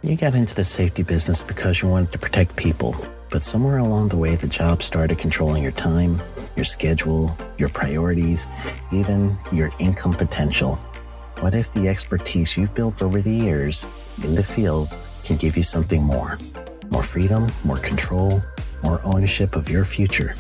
You got into the safety business because you wanted to protect people, but somewhere along the way, the job started controlling your time, your schedule, your priorities, even your income potential. What if the expertise you've built over the years in the field can give you something more? More freedom, more control, more ownership of your future.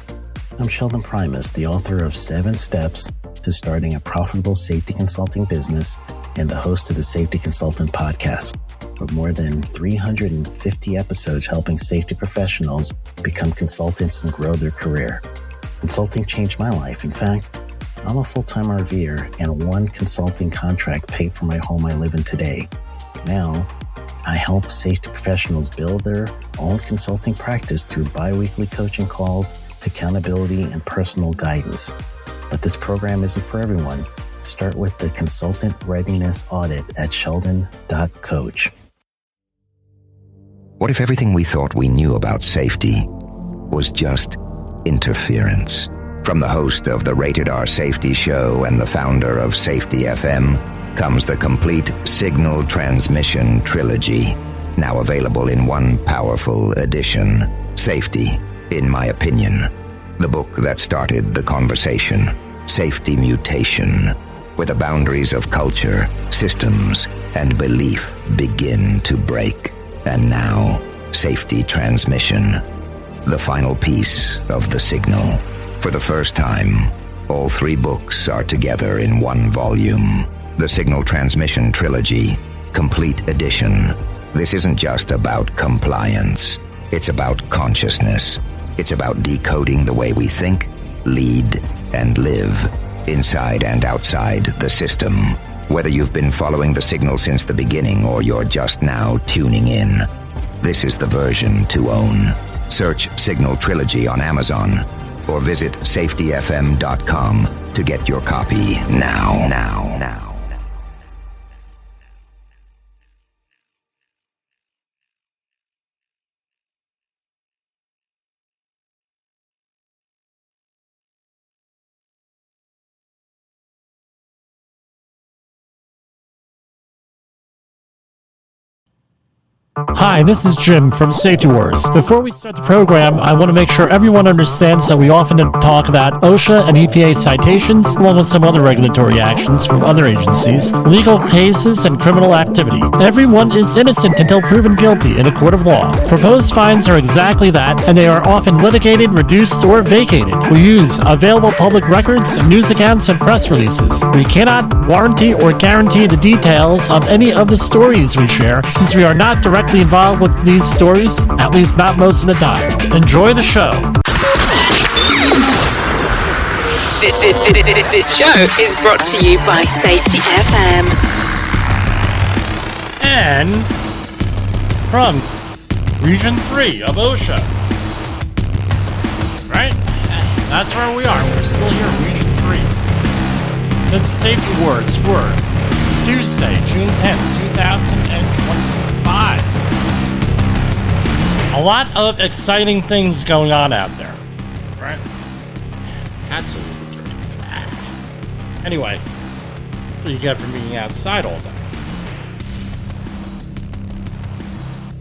I'm Sheldon Primus, the author of 7 Steps to Starting a Profitable Safety Consulting Business and the host of the Safety Consultant Podcast, with more than 350 episodes helping safety professionals become consultants and grow their career. Consulting changed my life. In fact, I'm a full-time RVer, and one consulting contract paid for my home I live in today. Now, I help safety professionals build their own consulting practice through bi-weekly coaching calls, accountability, and personal guidance. But this program isn't for everyone. Start with the Consultant Readiness Audit at sheldon.coach. What if everything we thought we knew about safety was just interference? From the host of the Rated R Safety Show and the founder of Safety FM comes the complete Signal Transmission Trilogy, now available in one powerful edition. Safety, in my opinion, the book that started the conversation. Safety Mutation, where the boundaries of culture, systems, and belief begin to break. And now, Safety Transmission, the final piece of the signal. For the first time, all 3 books are together in one volume. The Signal Transmission Trilogy, Complete Edition. This isn't just about compliance. It's about consciousness. It's about decoding the way we think, lead, and live, inside and outside the system. Whether you've been following the signal since the beginning or you're just now tuning in, this is the version to own. Search Signal Trilogy on Amazon or visit safetyfm.com to get your copy now. Hi, this is Jim from Safety Wars. Before we start the program, I want to make sure everyone understands that we often talk about OSHA and EPA citations, along with some other regulatory actions from other agencies, legal cases, and criminal activity. Everyone is innocent until proven guilty in a court of law. Proposed fines are exactly that, and they are often litigated, reduced, or vacated. We use available public records, news accounts, and press releases. We cannot warranty or guarantee the details of any of the stories we share, since we are not directly involved with these stories, at least not most of the time. Enjoy the show. This show is brought to you by Safety FM. And from Region 3 of OSHA. Right? That's where we are. We're still here in Region 3. This is Safety Wars for Tuesday, June 10th, 2025. A lot of exciting things going on out there, right? That's a little dirty. Anyway, what do you get from being outside all day?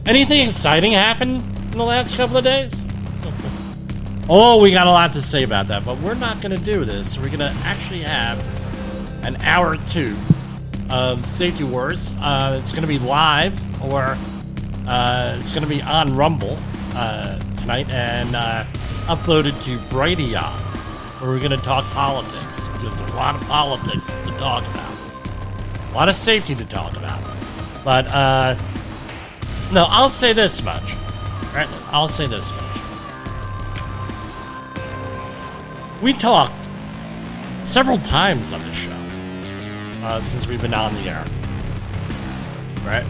Anything exciting happened in the last couple of days? Oh, we got a lot to say about that, but we're not going to do this. We're going to actually have an hour or 2 of Safety Wars. It's going to be live, or it's going to be on Rumble tonight and uploaded to Brighteon, where we're going to talk politics, because there's a lot of politics to talk about, a lot of safety to talk about. But no, I'll say this much. Right? I'll say this much. We talked several times on this show since we've been on the air, right?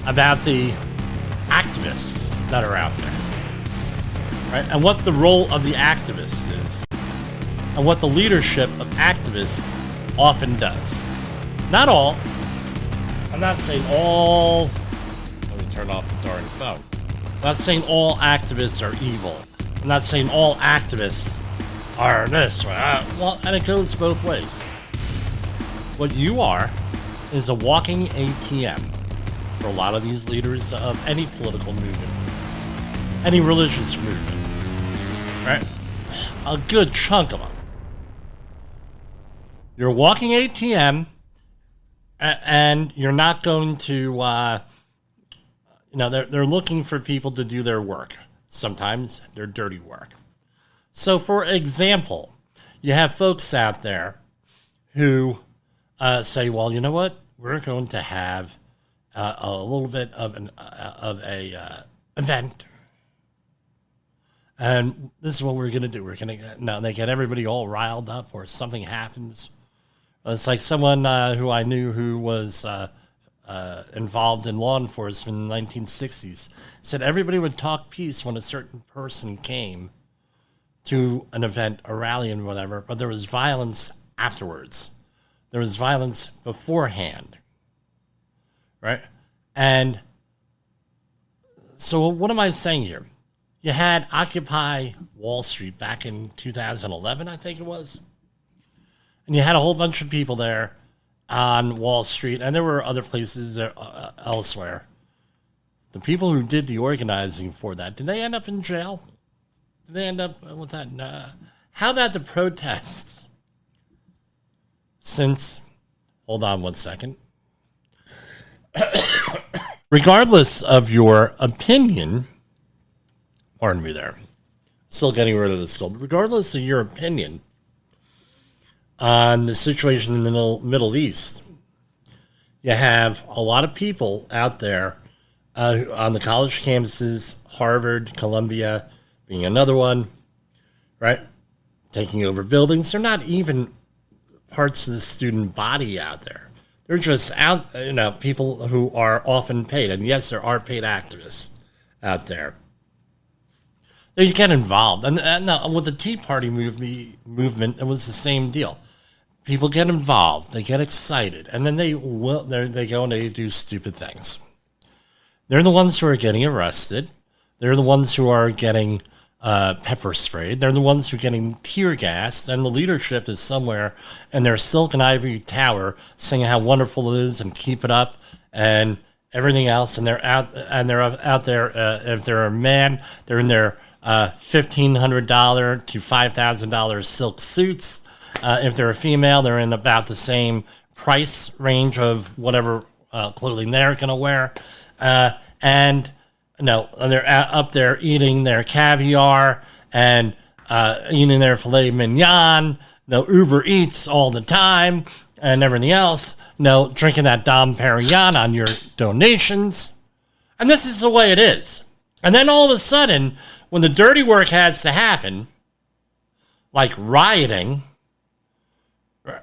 About the activists that are out there, right? And what the role of the activist is, and what the leadership of activists often does. Not all. I'm not saying all. Let me turn off the darn phone. I'm not saying all activists are evil. I'm not saying all activists are this. Well, and it goes both ways. What you are is a walking ATM for a lot of these leaders of any political movement, any religious movement, right? A good chunk of them. You're a walking ATM, and you're not going to, they're looking for people to do their work. Sometimes their dirty work. So, for example, you have folks out there who say, well, you know what? We're going to have a little bit of an event. And this is what we're going to do. We're going to, they get everybody all riled up or something happens. It's like someone who I knew who was involved in law enforcement in the 1960s said everybody would talk peace when a certain person came to an event, a rally and whatever, but there was violence afterwards. There was violence beforehand, right? And so what am I saying here? You had Occupy Wall Street back in 2011, I think it was. And you had a whole bunch of people there on Wall Street, and there were other places elsewhere. The people who did the organizing for that, did they end up in jail? Did they end up with that? How about the protests? Since, hold on one second. Regardless of your opinion, pardon me there, still getting rid of this cold. Regardless of your opinion on the situation in the Middle East, you have a lot of people out there on the college campuses, Harvard, Columbia being another one, right? Taking over buildings. They're not even parts of the student body out there. They're just out, people who are often paid. And yes, there are paid activists out there. You get involved. And with the Tea Party movement, it was the same deal. People get involved, they get excited, and then they go and they do stupid things. They're the ones who are getting arrested. They're the ones who are getting pepper sprayed. They're the ones who are getting tear gassed, and the leadership is somewhere in their silk and ivory tower saying how wonderful it is and keep it up and everything else. And they're out there. If they're a man, they're in their $1,500 to $5,000 silk suits. If they're a female, they're in about the same price range of whatever clothing they're going to wear. And they're up there eating their caviar and eating their filet mignon, Uber Eats all the time and everything else, drinking that Dom Perignon on your donations. And this is the way it is. And then all of a sudden, when the dirty work has to happen, like rioting,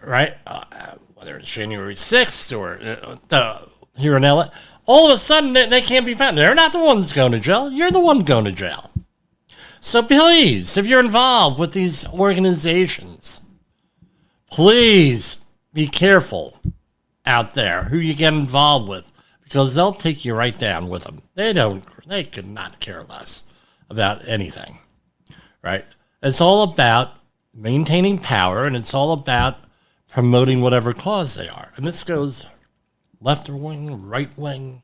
right? Whether it's January 6th or here in LA, all of a sudden they can't be found. They're not the ones going to jail. You're the one going to jail. So please, if you're involved with these organizations, please be careful out there who you get involved with, because they'll take you right down with them. They could not care less about anything, right? It's all about maintaining power, and it's all about promoting whatever cause they are. And this goes left wing, right wing,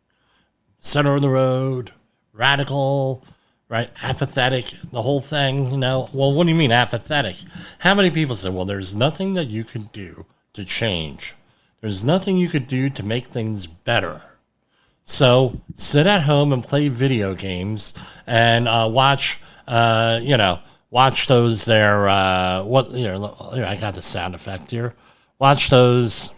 center of the road, radical, right? Apathetic, the whole thing, Well, what do you mean apathetic? How many people say, well, there's nothing that you can do to change. There's nothing you could do to make things better. So sit at home and play video games and watch those there. I got the sound effect here. Watch those.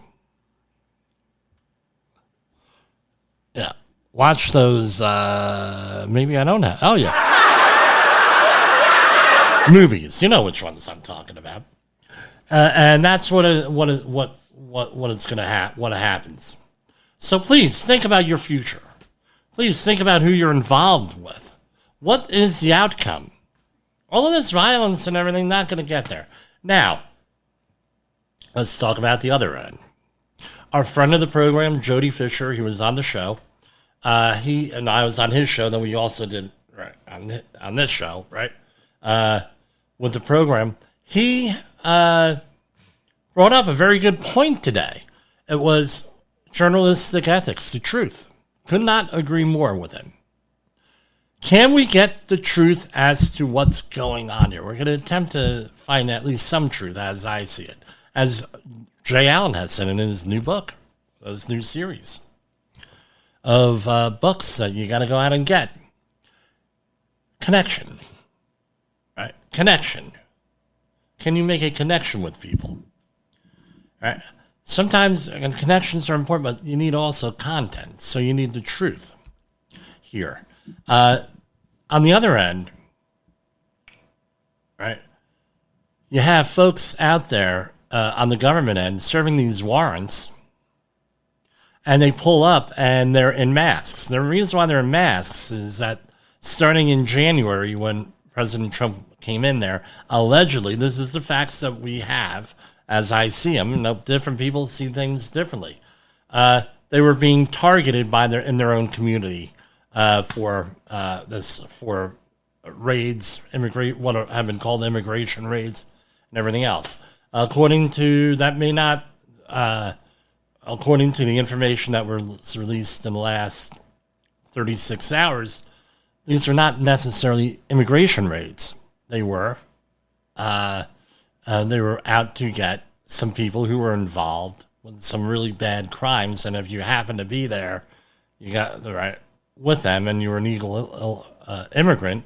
Yeah. Watch those. Maybe I don't have. Oh, yeah. Movies. You know which ones I'm talking about. And that's what happens. So please think about your future. Please think about who you're involved with. What is the outcome? All of this violence and everything, not going to get there. Now, let's talk about the other end. Our friend of the program, Jody Fisher, he was on the show. He and I was on his show. Then we also did right on this show, right? With the program, he brought up a very good point today. It was journalistic ethics, the truth. Could not agree more with him. Can we get the truth as to what's going on here? We're going to attempt to find at least some truth as I see it, as Jay Allen has said in his new book, his new series of books that you got to go out and get. Connection. Right? Connection. Can you make a connection with people? Right? Sometimes connections are important, but you need also content. So you need the truth here. On the other end, right, you have folks out there on the government end serving these warrants, and they pull up and they're in masks. The reason why they're in masks is that starting in January, when President Trump came in there, allegedly, this is the facts that we have as I see them. You know, different people see things differently. They were being targeted in their own community for raids, what have been called immigration raids, and everything else. According to the information that was released in the last 36 hours, these are not necessarily immigration raids. They were out to get some people who were involved with some really bad crimes, and if you happen to be there, you got right with them, and you were an illegal immigrant,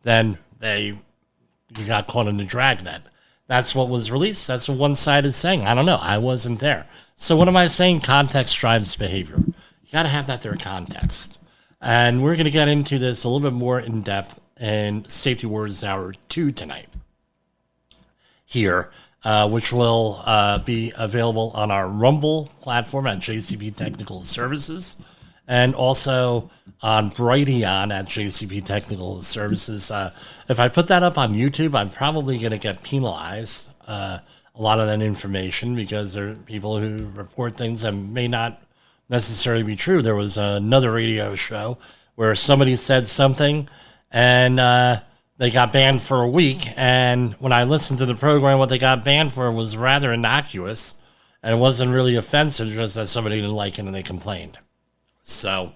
then you got caught in the dragnet. That's what was released. That's what one side is saying. I don't know. I wasn't there. So what am I saying? Context drives behavior. You got to have that there context. And we're going to get into this a little bit more in depth in Safety Wars Hour 2 tonight here, which will be available on our Rumble platform at JCP Technical Services, and also on Brighteon at JCP Technical Services. If I put that up on YouTube, I'm probably going to get penalized a lot of that information, because there are people who report things that may not necessarily be true. There was another radio show where somebody said something and they got banned for a week. And when I listened to the program, what they got banned for was rather innocuous, and it wasn't really offensive, just that somebody didn't like it and they complained. So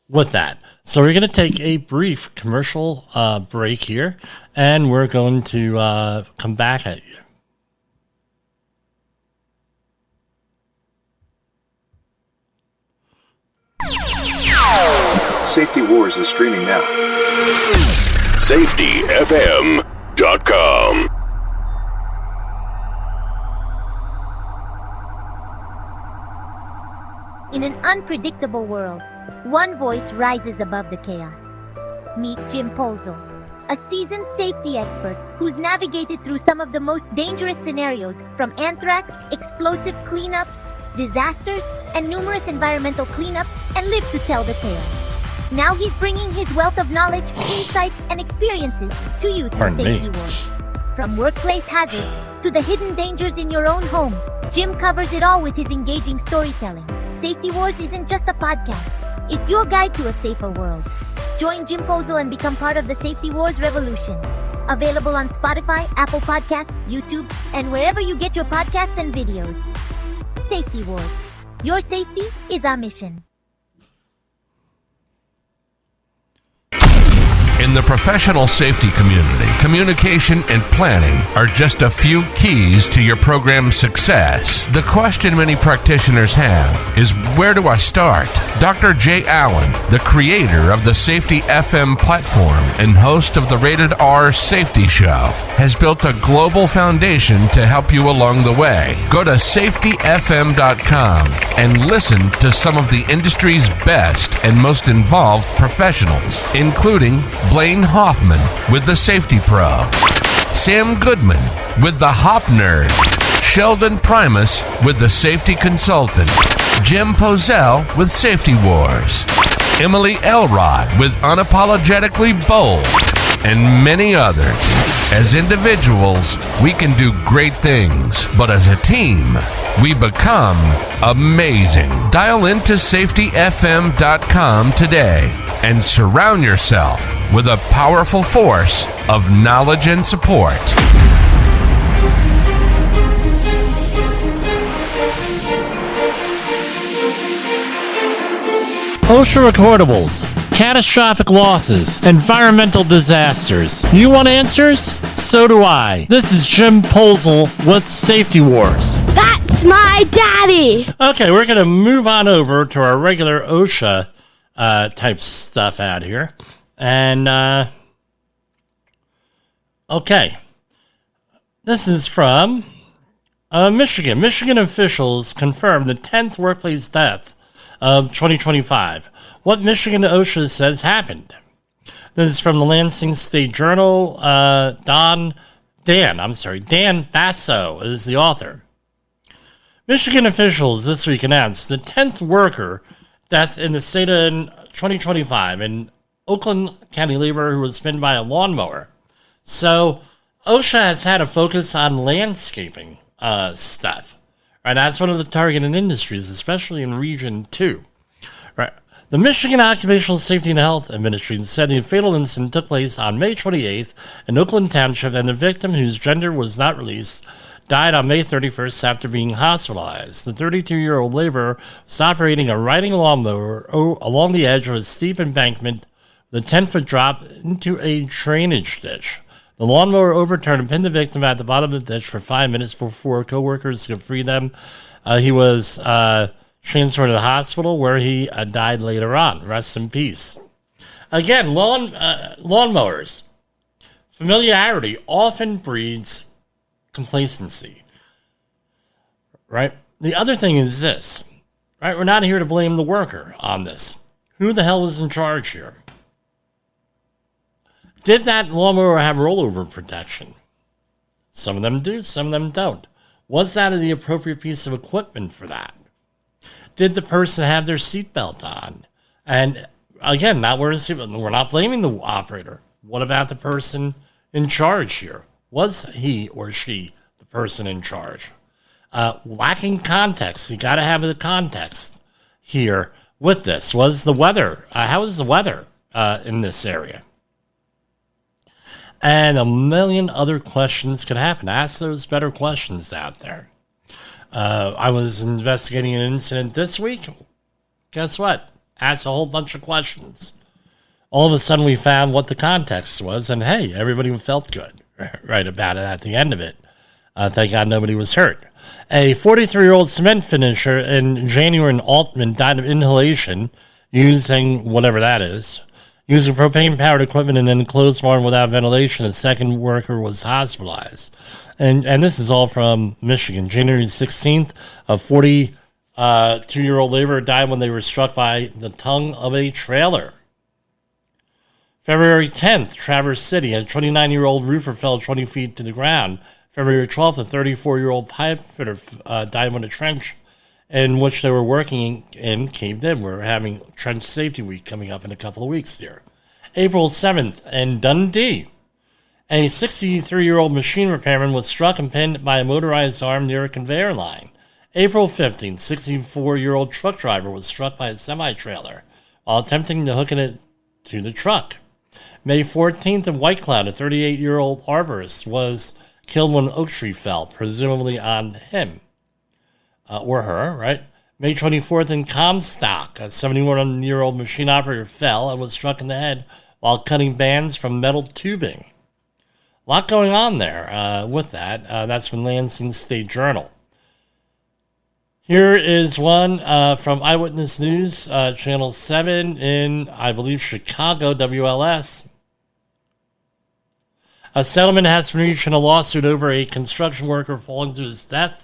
with that, so we're going to take a brief commercial break here, and we're going to come back at you. Safety Wars is streaming now. SafetyFM.com. In an unpredictable world, one voice rises above the chaos. Meet Jim Polzo, a seasoned safety expert who's navigated through some of the most dangerous scenarios, from anthrax, explosive cleanups, disasters, and numerous environmental cleanups, and lived to tell the tale. Now he's bringing his wealth of knowledge, insights, and experiences to you through Safety Wars. From workplace hazards to the hidden dangers in your own home, Jim covers it all with his engaging storytelling. Safety Wars isn't just a podcast, it's your guide to a safer world. Join Jim Polzo and become part of the Safety Wars revolution. Available on Spotify, Apple Podcasts, YouTube, and wherever you get your podcasts and videos. Safety Wars. Your safety is our mission. In the professional safety community, communication and planning are just a few keys to your program's success. The question many practitioners have is, where do I start? Dr. Jay Allen, the creator of the Safety FM platform and host of the Rated R Safety Show, has built a global foundation to help you along the way. Go to safetyfm.com and listen to some of the industry's best and most involved professionals, including Blaine Hoffman with the Safety Pro, Sam Goodman with the Hop Nerd, Sheldon Primus with the Safety Consultant, Jim Pozell with Safety Wars, Emily Elrod with Unapologetically Bold, and many others. As individuals, we can do great things, but as a team, we become amazing. Dial into safetyfm.com today and surround yourself with a powerful force of knowledge and support. OSHA recordables, catastrophic losses, environmental disasters. You want answers? So do I. This is Jim Posel with Safety Wars. That's my daddy! Okay, we're going to move on over to our regular OSHA type stuff out here. And, okay. This is from Michigan. Michigan officials confirmed the 10th workplace death of 2025. What Michigan OSHA says happened. This is from the Lansing State Journal. Dan Basso is the author. Michigan officials this week announced the 10th worker death in the state in 2025 in Oakland County labor who was bitten by a lawnmower. So OSHA has had a focus on landscaping stuff. Right, that's one of the targeted industries, especially in Region 2. Right. The Michigan Occupational Safety and Health Administration said the fatal incident took place on May 28th in Oakland Township, and the victim, whose gender was not released, died on May 31st after being hospitalized. The 32-year-old laborer was operating a riding lawnmower along the edge of a steep embankment with a 10-foot drop into a drainage ditch. The lawnmower overturned and pinned the victim at the bottom of the ditch for 5 minutes before co-workers could free them. He was transferred to the hospital where he died later on. Rest in peace. Again, lawnmowers. Familiarity often breeds complacency. Right? The other thing is this. Right? We're not here to blame the worker on this. Who the hell was in charge here? Did that lawnmower have rollover protection? Some of them do, some of them don't. Was that the appropriate piece of equipment for that? Did the person have their seatbelt on? And again, we're not blaming the operator. What about the person in charge here? Was he or she the person in charge? Lacking context. You got to have the context here with this. Was the weather? How was the weather in this area? And a million other questions could happen. Ask those better questions out there. I was investigating an incident this week. Guess what? Asked a whole bunch of questions. All of a sudden we found what the context was, and hey, everybody felt good right about it at the end of it. Thank God nobody was hurt. A 43-year-old cement finisher in January in Altman died of inhalation using whatever that is. Using propane-powered equipment in an enclosed barn without ventilation, a second worker was hospitalized. And this is all from Michigan. January 16th, a 42-year-old laborer died when they were struck by the tongue of a trailer. February 10th, Traverse City, a 29-year-old roofer fell 20 feet to the ground. February 12th, a 34-year-old pipe fitter died when a trench in which they were working in caved in. We're having Trench Safety Week coming up in a couple of weeks here. April 7th in Dundee, a 63-year-old machine repairman was struck and pinned by a motorized arm near a conveyor line. April 15th, 64-year-old truck driver was struck by a semi-trailer while attempting to hook it to the truck. May 14th in White Cloud, a 38-year-old arborist was killed when an oak tree fell, presumably on him. Or her, right? May 24th in Comstock, a 71-year-old machine operator fell and was struck in the head while cutting bands from metal tubing. A lot going on there with that. That's from Lansing State Journal. Here is one from Eyewitness News, Channel 7 in, I believe, Chicago, WLS. A settlement has been reached in a lawsuit over a construction worker falling to his death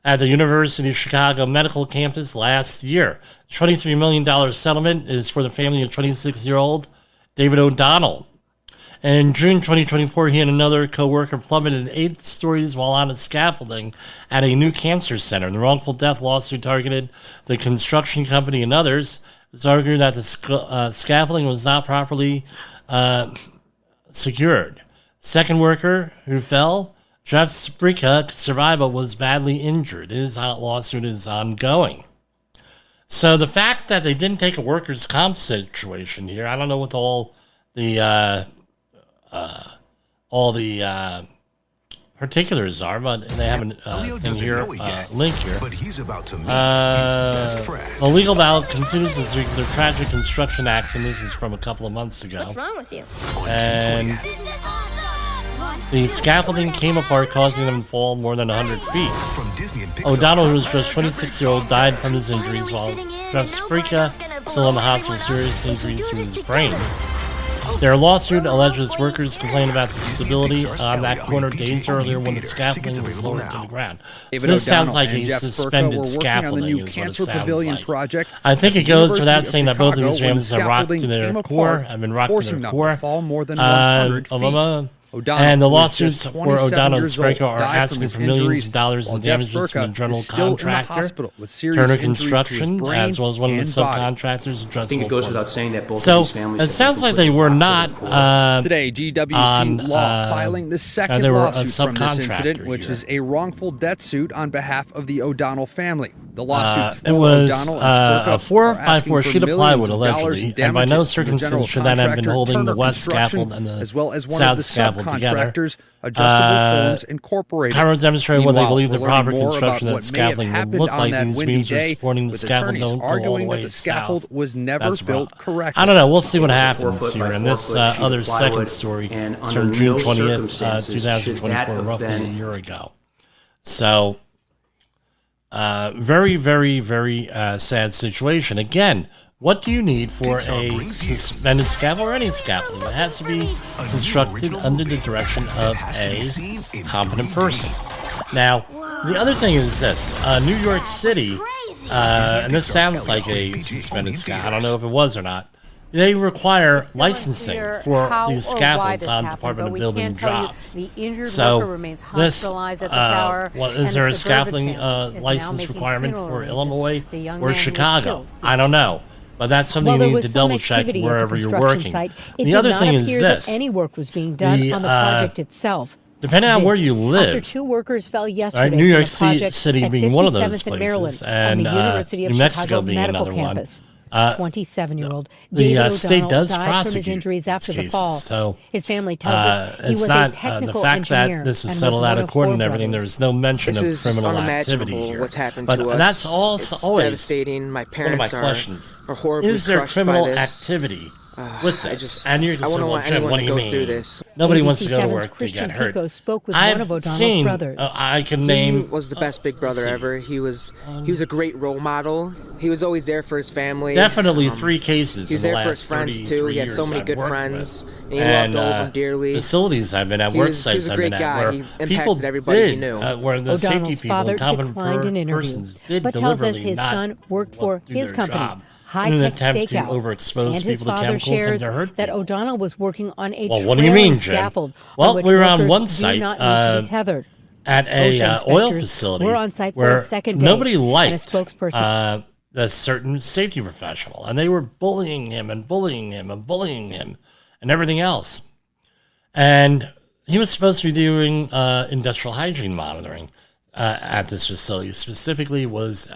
at the University of Chicago Medical Campus last year. $23 million settlement is for the family of 26-year-old David O'Donnell. In June 2024, he and another co-worker plummeted 8 stories while on a scaffolding at a new cancer center. The wrongful death lawsuit targeted the construction company and others. It's argued that the scaffolding was not properly secured. Second worker who fell, Jeff Sprika, survived but was badly injured. His lawsuit is ongoing. So the fact that they didn't take a workers' comp situation here, I don't know with all the particulars are, but they have a thing here, link here. But he's about to meet his best friend. The legal battle continues as the tragic construction accident. This is from a couple of months ago. What's wrong with you? And the scaffolding came apart, causing them to fall more than 100 feet. O'Donnell, who was just 26-year-old, died from his injuries, while Jeff Sprika, still in the hospital with serious injuries to his brain. Their lawsuit alleges workers complained about the stability on that corner days earlier when the scaffolding was lowered to the ground. So this sounds like a suspended scaffolding is what it sounds like. I think it goes without saying that both of these families are rocked to their core, have been rocked to their core. And the lawsuits for O'Donnell and Sprika are asking for millions of dollars in damages from the general contractor, Turner Construction, as well as one of the subcontractors. I think it goes without saying that both so of these families. it sounds like they were not today. GWC Law filing the second lawsuit from this incident, which is a wrongful death suit on behalf of the O'Donnell family. The lawsuit it was a 4x4 sheet of plywood, allegedly, and by no circumstance should that have been holding the west scaffold and the south scaffold together. Cameron demonstrated what they believe the proper construction of the scaffolding would look like. These beams are supporting the scaffold don't go all the way south. That's correct. I don't know. We'll see what happens here. And this other second story is from June 20th, 2024, roughly a year ago. So, very, very, very sad situation. Again, what do you need for a suspended scaffold or any scaffolding? It has to be constructed under the direction of a competent person. Now, the other thing is this. New York City, and this sounds like a suspended scaffold. I don't know if it was or not. They require licensing for these scaffolds on Department of Building jobs. So this, is there a scaffolding license requirement for Illinois or Chicago? I don't know. But that's something you need to double check wherever you're working. The other thing is this. Any work was being done on the project itself. Depending on where you live, after 2 workers fell yesterday, New York City being one of those places, and New Mexico being another one. 27-year-old the state does prosecute his injuries after the fall. So his family tells us he was not a technical the fact engineer that this is settled out of court and everything. There's no mention of criminal activity here. What's happened but to us. that's also it's always devastating. My parents one of my questions. Are horribly is there crushed criminal by this. Activity with this? And you're I saying, well, Jim, what do you mean? Nobody wants to go to work to get hurt. I've seen. I can name. He was the best big brother ever. He was a great role model. He was always there for his family. Definitely 3 cases. He was there for his friends too. He had so many good friends, and he loved all of them dearly. Facilities I've been at, work sites I've been at, where people did, where the safety people and competent persons did deliberately not worked for his company. High-tech Steakhouse, to overexpose and his people to father chemicals shares and to hurt that people. O'Donnell was working on a what do you mean, Jim? Scaffold well, on we were on workers one do site not need to be tethered. At a oil facility we're on site where for a second day, nobody liked and a spokesperson. A certain safety professional, and they were bullying him and bullying him and bullying him and everything else. And he was supposed to be doing industrial hygiene monitoring at this facility. Specifically, was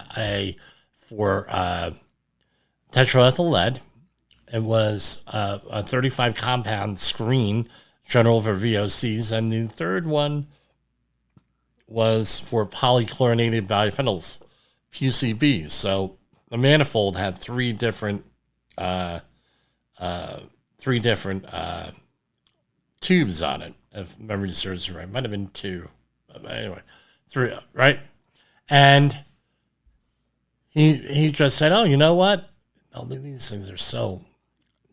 for tetraethyl lead. It was a 35 compound screen, general for VOCs, and the third one was for polychlorinated biphenyls, PCBs. So the manifold had 3 different tubes on it, if memory serves right. Might have been 2, but anyway, 3, right? And he just said, "Oh, you know what? These things are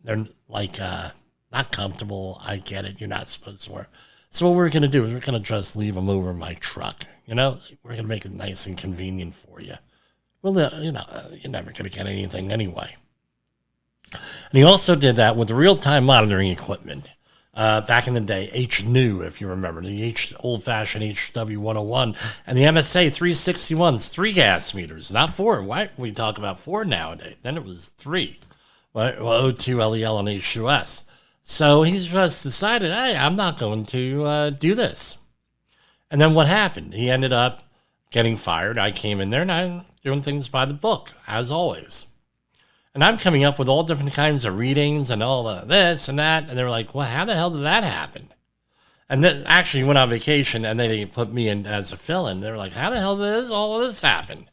they're like not comfortable. I get it. You're not supposed to wear." So what we're going to do is we're going to just leave them over my truck. We're going to make it nice and convenient for you. Well, you're never going to get anything anyway. And he also did that with the real-time monitoring equipment. Back in the day, H-New, if you remember, the old-fashioned HW101, and the MSA 361s, 3 gas meters, not 4. Why we talk about 4 nowadays? Then it was 3. Well, O2, LEL, and H2S. So he's just decided, hey, I'm not going to do this. And then what happened? He ended up getting fired. I came in there, and I'm doing things by the book, as always. And I'm coming up with all different kinds of readings and all of this and that. And they were like, well, how the hell did that happen? And then actually went on vacation, and then they put me in as a fill-in. They were like, how the hell did all of this happen?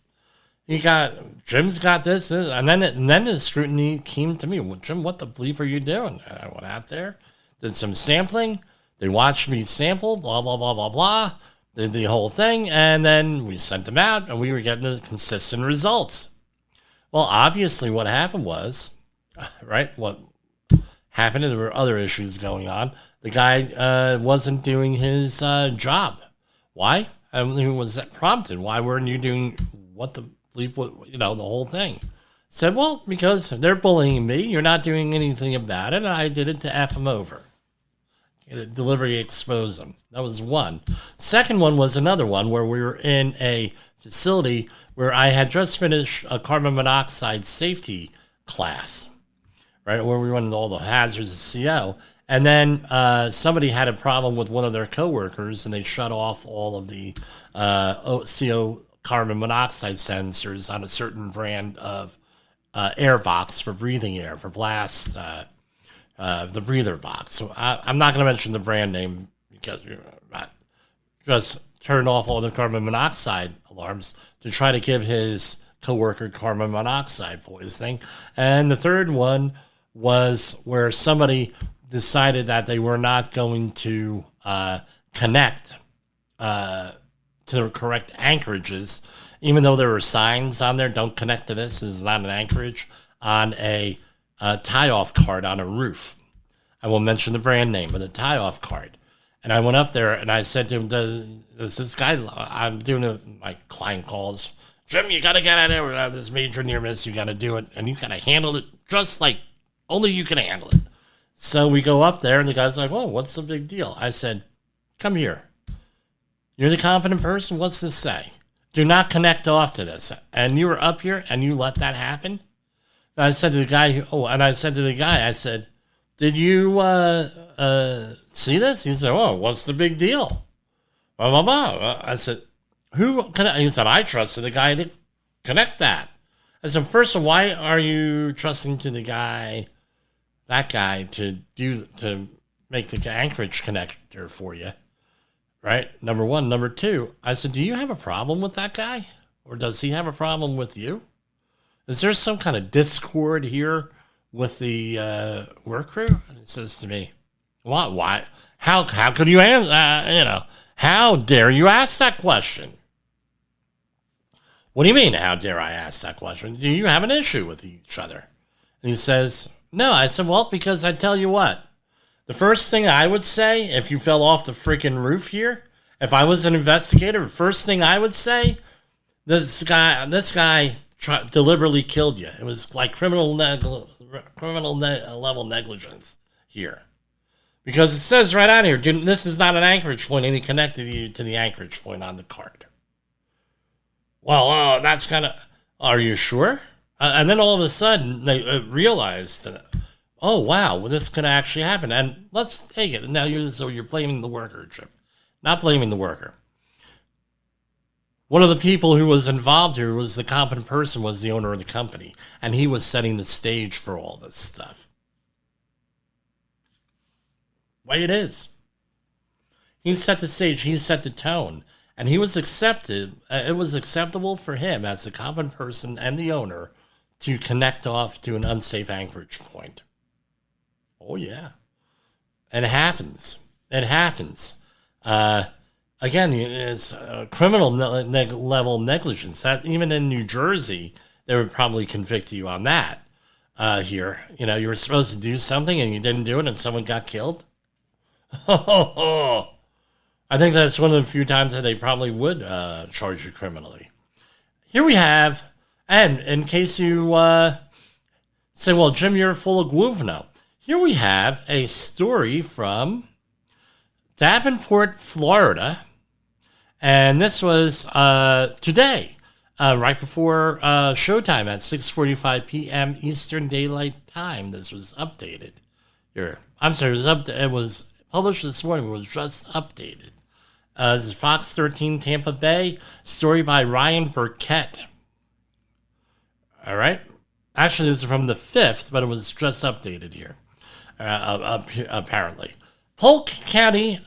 Jim's got this, and then the scrutiny came to me. Well, Jim, what the bleep are you doing? And I went out there, did some sampling. They watched me sample, blah, blah, blah, blah, blah. Did the whole thing, and then we sent them out, and we were getting the consistent results. Well, obviously what happened was, right, what happened, and there were other issues going on. The guy wasn't doing his job. Why? Who was that prompted? Why weren't you doing the whole thing? Said, well, because they're bullying me. You're not doing anything about it. And I did it to F them over. Delivery expose them. That was one. Second one was another one where we were in a facility where I had just finished a carbon monoxide safety class, right, where we went into all the hazards of CO. And then somebody had a problem with one of their coworkers, and they shut off all of the CO carbon monoxide sensors on a certain brand of air box for breathing air, for blast, the breather box. So I'm not going to mention the brand name because just turned off all the carbon monoxide alarms to try to give his coworker carbon monoxide poisoning. And the third one was where somebody decided that they were not going to connect to the correct anchorages, even though there were signs on there, don't connect to this is not an anchorage, on a tie-off card on a roof. I won't mention the brand name, but a tie-off card. And I went up there and I said to him, does this guy, I'm doing my client calls, Jim, you got to get out of there. We have this major near miss. You got to do it. And you got to handle it just like only you can handle it. So we go up there and the guy's like, oh, what's the big deal? I said, come here. You're the competent person. What's this say? Do not connect off to this. And you were up here and you let that happen? And I said to the guy, I said, did you see this? He said, oh, what's the big deal? Blah, blah, blah. I said, he said, I trusted the guy to connect that. I said, first of all, why are you trusting to that guy to make the anchorage connector for you? Right? Number one. Number two, I said, do you have a problem with that guy? Or does he have a problem with you? Is there some kind of discord here with the work crew? And he says to me, what? Why? How could you answer? How dare you ask that question? What do you mean, how dare I ask that question? Do you have an issue with each other? And he says, no. I said, well, because I tell you what, the first thing I would say if you fell off the freaking roof here, if I was an investigator, the first thing I would say, this guy deliberately killed you. It was like criminal level negligence here. Because it says right on here, this is not an anchorage point, and he connected you to the anchorage point on the card. Well, that's kind of, are you sure? And then all of a sudden, they realized, oh, wow, well, this could actually happen. And let's take it. Now, you're blaming the worker, Jim. Not blaming the worker. One of the people who was involved here was the competent person, was the owner of the company. And he was setting the stage for all this stuff. Way it is. He set the stage. He set the tone. And he was accepted. It was acceptable for him as the competent person and the owner to connect off to an unsafe anchorage point. Oh, yeah. And it happens. It happens. Again, it's criminal level negligence. That, even in New Jersey, they would probably convict you on that. Here, you were supposed to do something and you didn't do it and someone got killed. I think that's one of the few times that they probably would charge you criminally. Here we have, and in case you say, well, Jim, you're full of Guuvno. Here we have a story from Davenport, Florida. And this was today, right before showtime at 6:45 p.m. Eastern Daylight Time. This was updated. Here, I'm sorry, it was published this morning. It was just updated. This is Fox 13 Tampa Bay. Story by Ryan Burkett. All right. Actually, this is from the 5th, but it was just updated here, apparently. Polk County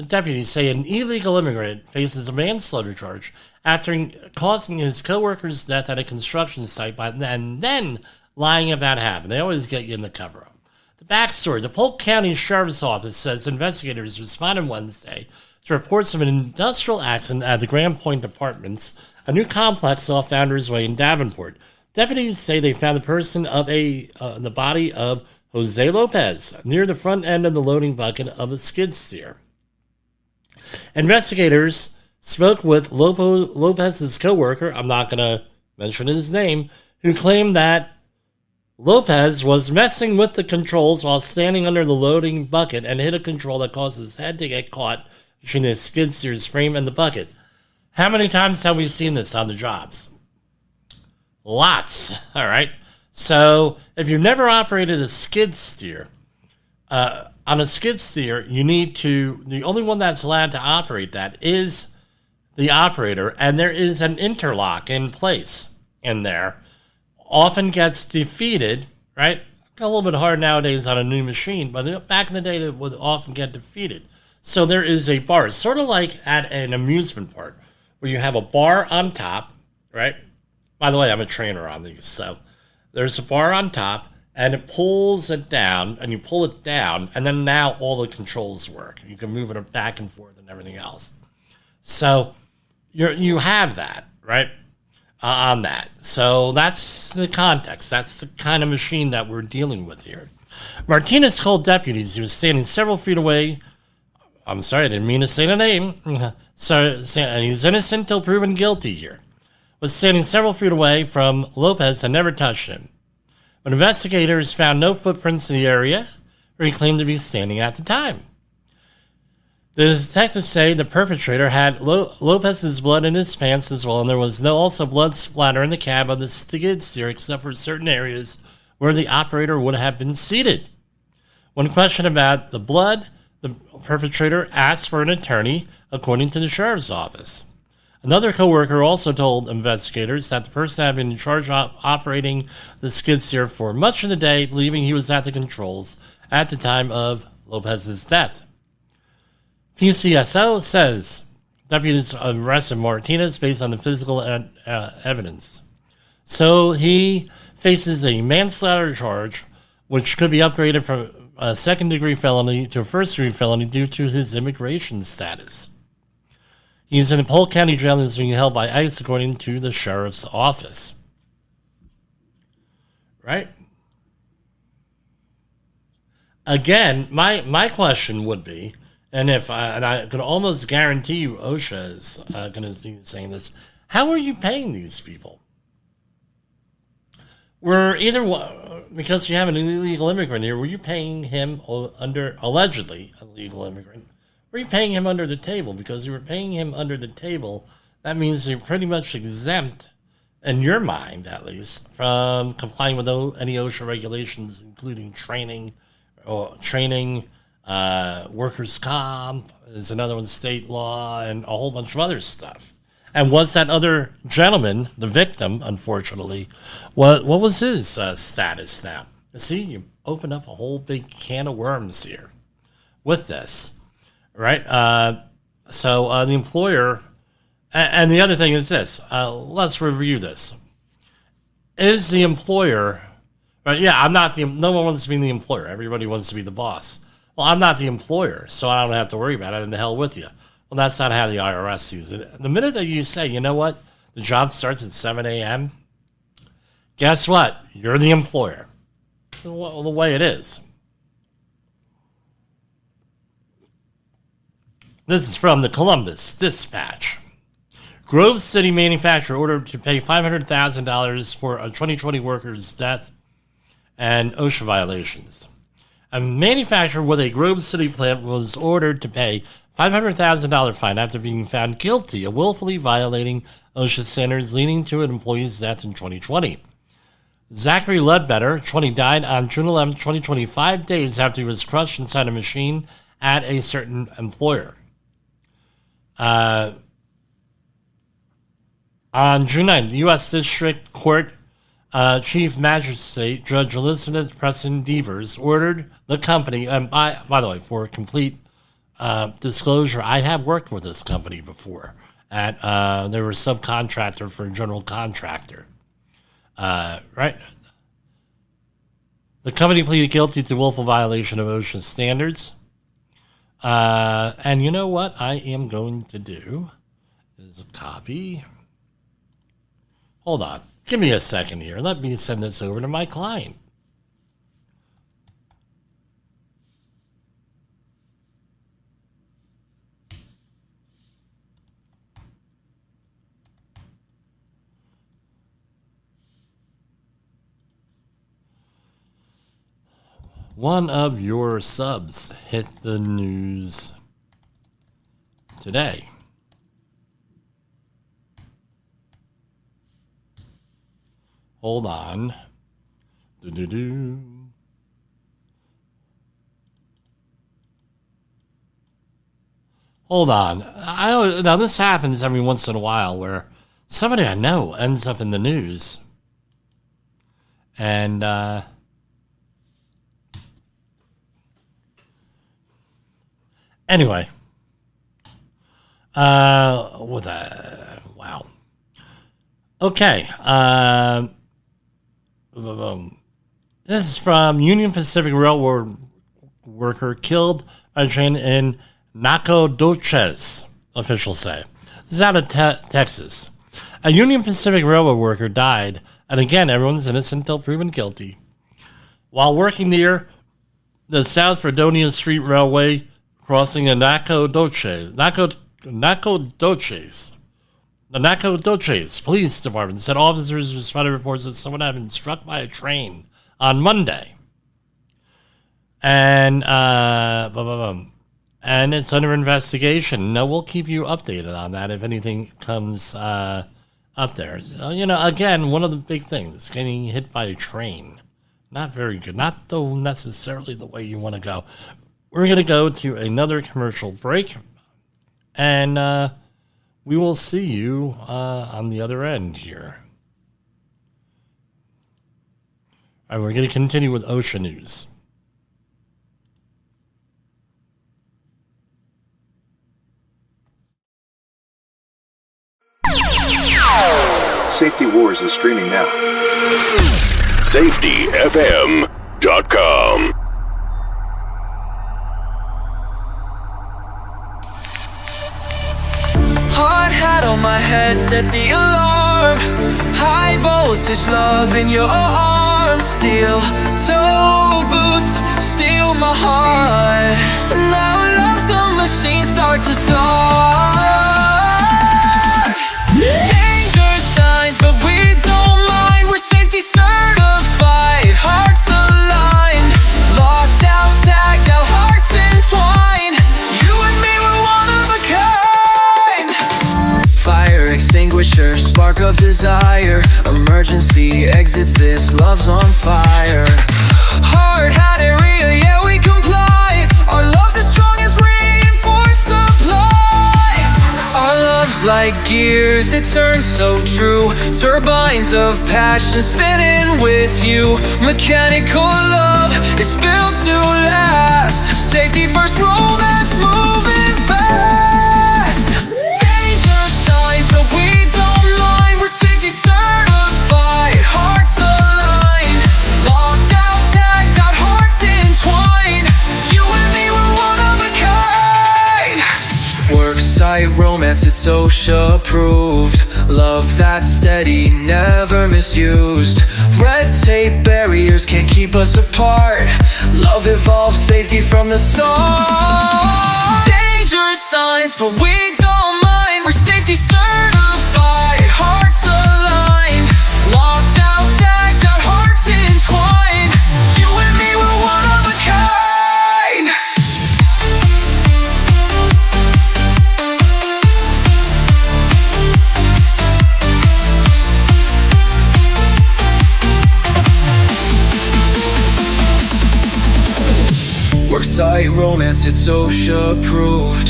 deputies say an illegal immigrant faces a manslaughter charge after causing his co-worker's death at a construction site and then lying about having. They always get you in the cover-up. The backstory: the Polk County Sheriff's Office says investigators responded Wednesday to reports of an industrial accident at the Grand Point Apartments, a new complex off Founders Way in Davenport. Deputies say they found the person the body of Jose Lopez near the front end of the loading bucket of a skid steer. Investigators spoke with Lopez's co-worker, I'm not going to mention his name, who claimed that Lopez was messing with the controls while standing under the loading bucket and hit a control that caused his head to get caught between the skid steer's frame and the bucket. How many times have we seen this on the jobs? Lots, all right? So if you've never operated a skid steer, on a skid steer, the only one that's allowed to operate that is the operator, and there is an interlock in place in there. Often gets defeated, right? A little bit hard nowadays on a new machine, but back in the day, it would often get defeated. So there is a bar, sort of like at an amusement park, where you have a bar on top, right? By the way, I'm a trainer on these, so there's a bar on top, and it pulls it down, and you pull it down, and then now all the controls work. You can move it back and forth and everything else. So you have that, right? On that. So that's the context. That's the kind of machine that we're dealing with here. Martinez told deputies he was standing several feet away. I'm sorry, I didn't mean to say the name. So he's innocent until proven guilty here. Was standing several feet away from Lopez and never touched him. But investigators found no footprints in the area where he claimed to be standing at the time. The detectives say the perpetrator had Lopez's blood in his pants as well, and there was also blood splatter in the cab of the skid steer except for certain areas where the operator would have been seated. When questioned about the blood, the perpetrator asked for an attorney, according to the sheriff's office. Another co-worker also told investigators that the person had been in charge of operating the skid steer for much of the day, believing he was at the controls at the time of Lopez's death. PCSO says deputies arrested Martinez based on the physical evidence. So he faces a manslaughter charge, which could be upgraded from a second-degree felony to a first-degree felony due to his immigration status. He's in the Polk County Jail and is being held by ICE, according to the sheriff's office. Right? Again, my question would be, and I could almost guarantee you OSHA is going to be saying this, how are you paying these people? Because you have an illegal immigrant here, were you paying him allegedly illegal immigrant? Were you paying him under the table? Because you were paying him under the table, that means you're pretty much exempt, in your mind at least, from complying with any OSHA regulations, including training, workers' comp, there's another one, state law, and a whole bunch of other stuff. And was that other gentleman, the victim, unfortunately, what was his status now? See, you open up a whole big can of worms here with this, right? So the employer, and the other thing is this, let's review this. Is the employer, right? Yeah, no one wants to be the employer. Everybody wants to be the boss. Well, I'm not the employer, so I don't have to worry about it, and the hell with you. Well, that's not how the IRS sees it. The minute that you say, you know what, the job starts at 7 a.m., guess what? You're the employer. The way it is. This is from the Columbus Dispatch. Grove City manufacturer ordered to pay $500,000 for a 2020 worker's death and OSHA violations. A manufacturer with a Grove City plant was ordered to pay $500,000 fine after being found guilty of willfully violating OSHA standards leading to an employee's death in 2020. Zachary Ledbetter, 20, died on June 11, 2020, 5 days after he was crushed inside a machine at a certain employer. On June 9th, the U.S. District Court Chief Magistrate Judge Elizabeth Preston Devers ordered the company, and by the way, for complete disclosure, I have worked for this company before. They were a subcontractor for a general contractor. Right? The company pleaded guilty to willful violation of OSHA standards. And you know what I am going to do is copy. Hold on. Give me a second here. Let me send this over to my client. One of your subs hit the news today. Hold on. Hold on. Now this happens every once in a while where somebody I know ends up in the news. And anyway. Wow. Okay. This is from Union Pacific Railroad worker killed by a train in Nacogdoches, officials say. This is out of Texas. A Union Pacific Railroad worker died, and again, everyone's innocent until proven guilty, while working near the South Fredonia Street Railway crossing in Nacogdoches. The Nacogdoches Police Department said officers responded reports that someone had been struck by a train on Monday. And and it's under investigation. Now, we'll keep you updated on that if anything comes up there. So, again, one of the big things, getting hit by a train. Not very good. Not though necessarily the way you want to go. We're going to go to another commercial break. And we will see you on the other end here. All right, we're going to continue with OSHA news. Safety Wars is streaming now. SafetyFM.com. Hard hat on my head, set the alarm. High voltage love in your arms. Steel toe boots, steal my heart. Now love's a machine, start to start. Danger signs, but we don't mind. We're safety certified. Hearts aligned, locked out, tagged out, hearts entwined. You and me, we're one of a kind. Fire extinguisher, spark of desire. Emergency exits, this love's on fire. Hard hat area, yeah, we comply. Our love's as strong as reinforced supply. Our love's like gears, it turns so true. Turbines of passion spinning with you. Mechanical love, it's built to last. Safety first, romance moving fast. Danger signs, but we don't mind. We're safety certified. Hearts aligned, locked out, tagged out, hearts entwined. You and me, we're one of a kind. Worksite romance, it's OSHA approved. Love that's steady, never misused. Red tape barriers can't keep us apart. Love evolves, safety from the start. Danger signs, but we don't mind. We're safety certified. Hearts aligned, locked out, tagged out, hearts entwined. You and me, we're one of a kind. Worksite romance, it's OSHA approved.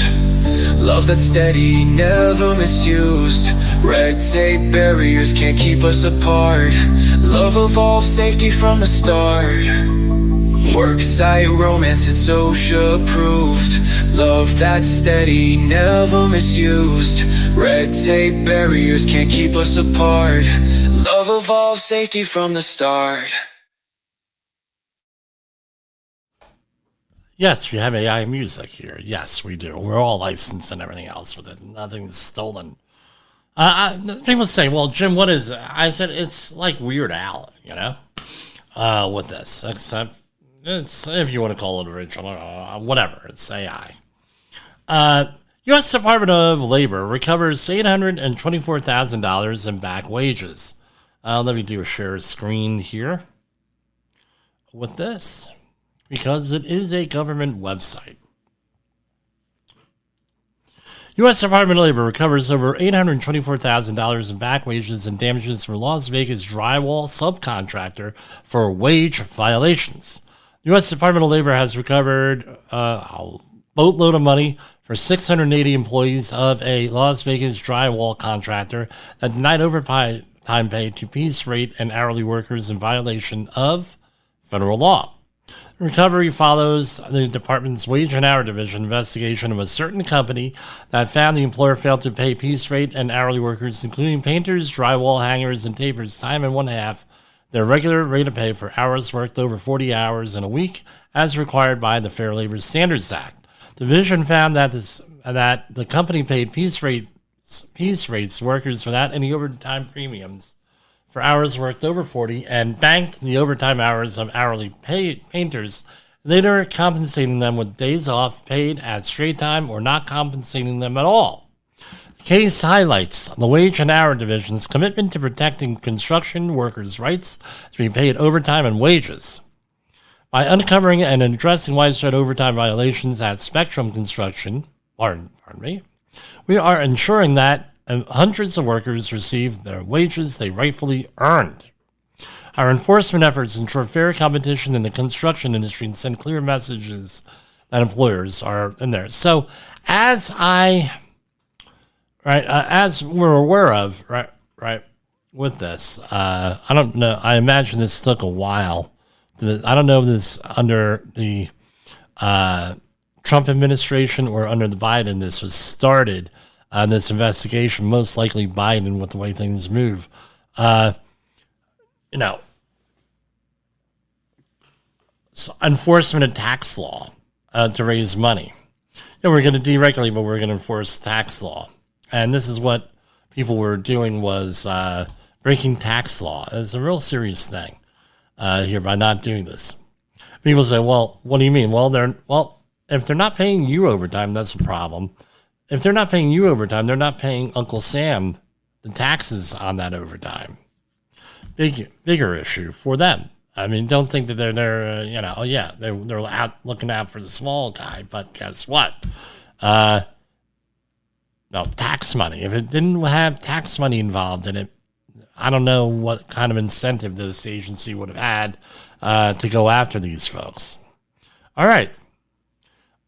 Love that's steady, never misused. Red tape barriers can't keep us apart. Love evolves safety from the start. Worksite romance, it's OSHA approved. Love that's steady, never misused. Red tape barriers can't keep us apart. Love evolves safety from the start. Yes, we have AI music here. Yes, we do. We're all licensed and everything else with it. Nothing's stolen. People say, well, Jim, what is it? I said, it's like Weird Al, you know, with this. Except, it's, if you want to call it original, whatever, it's AI. U.S. Department of Labor recovers $824,000 in back wages. Let me do a share screen here with this, because it is a government website. U.S. Department of Labor recovers over $824,000 in back wages and damages from Las Vegas drywall subcontractor for wage violations. The U.S. Department of Labor has recovered a boatload of money for 680 employees of a Las Vegas drywall contractor that denied overtime pay to piece rate and hourly workers in violation of federal law. The recovery follows the department's Wage and Hour Division investigation of a certain company that found the employer failed to pay piece rate and hourly workers, including painters, drywall hangers, and tapers, time and 1/2 their regular rate of pay for hours worked over 40 hours in a week, as required by the Fair Labor Standards Act. The division found that the company paid piece rates to workers without any overtime premiums for hours worked over 40 and banked the overtime hours of hourly painters, later compensating them with days off paid at straight time or not compensating them at all. The case highlights the Wage and Hour Division's commitment to protecting construction workers' rights to be paid overtime and wages. By uncovering and addressing widespread overtime violations at Spectrum Construction, we are ensuring that hundreds of workers receive their wages they rightfully earned. Our enforcement efforts ensure fair competition in the construction industry and send clear messages that employers are in there. So, as we're aware of, right, with this, I don't know. I imagine this took a while. I don't know if this under the Trump administration or under the Biden. This was started. This investigation, most likely Biden, with the way things move. So enforcement of tax law to raise money. We're going to deregulate, but we're going to enforce tax law. And this is what people were doing, was breaking tax law. It's a real serious thing here by not doing this. People say, well, what do you mean? Well, if they're not paying you overtime, that's a problem. If they're not paying you overtime, they're not paying Uncle Sam the taxes on that overtime. Bigger issue for them. I mean, don't think that they're they're out looking out for the small guy, but guess what? No, tax money. If it didn't have tax money involved in it, I don't know what kind of incentive this agency would have had to go after these folks. All right.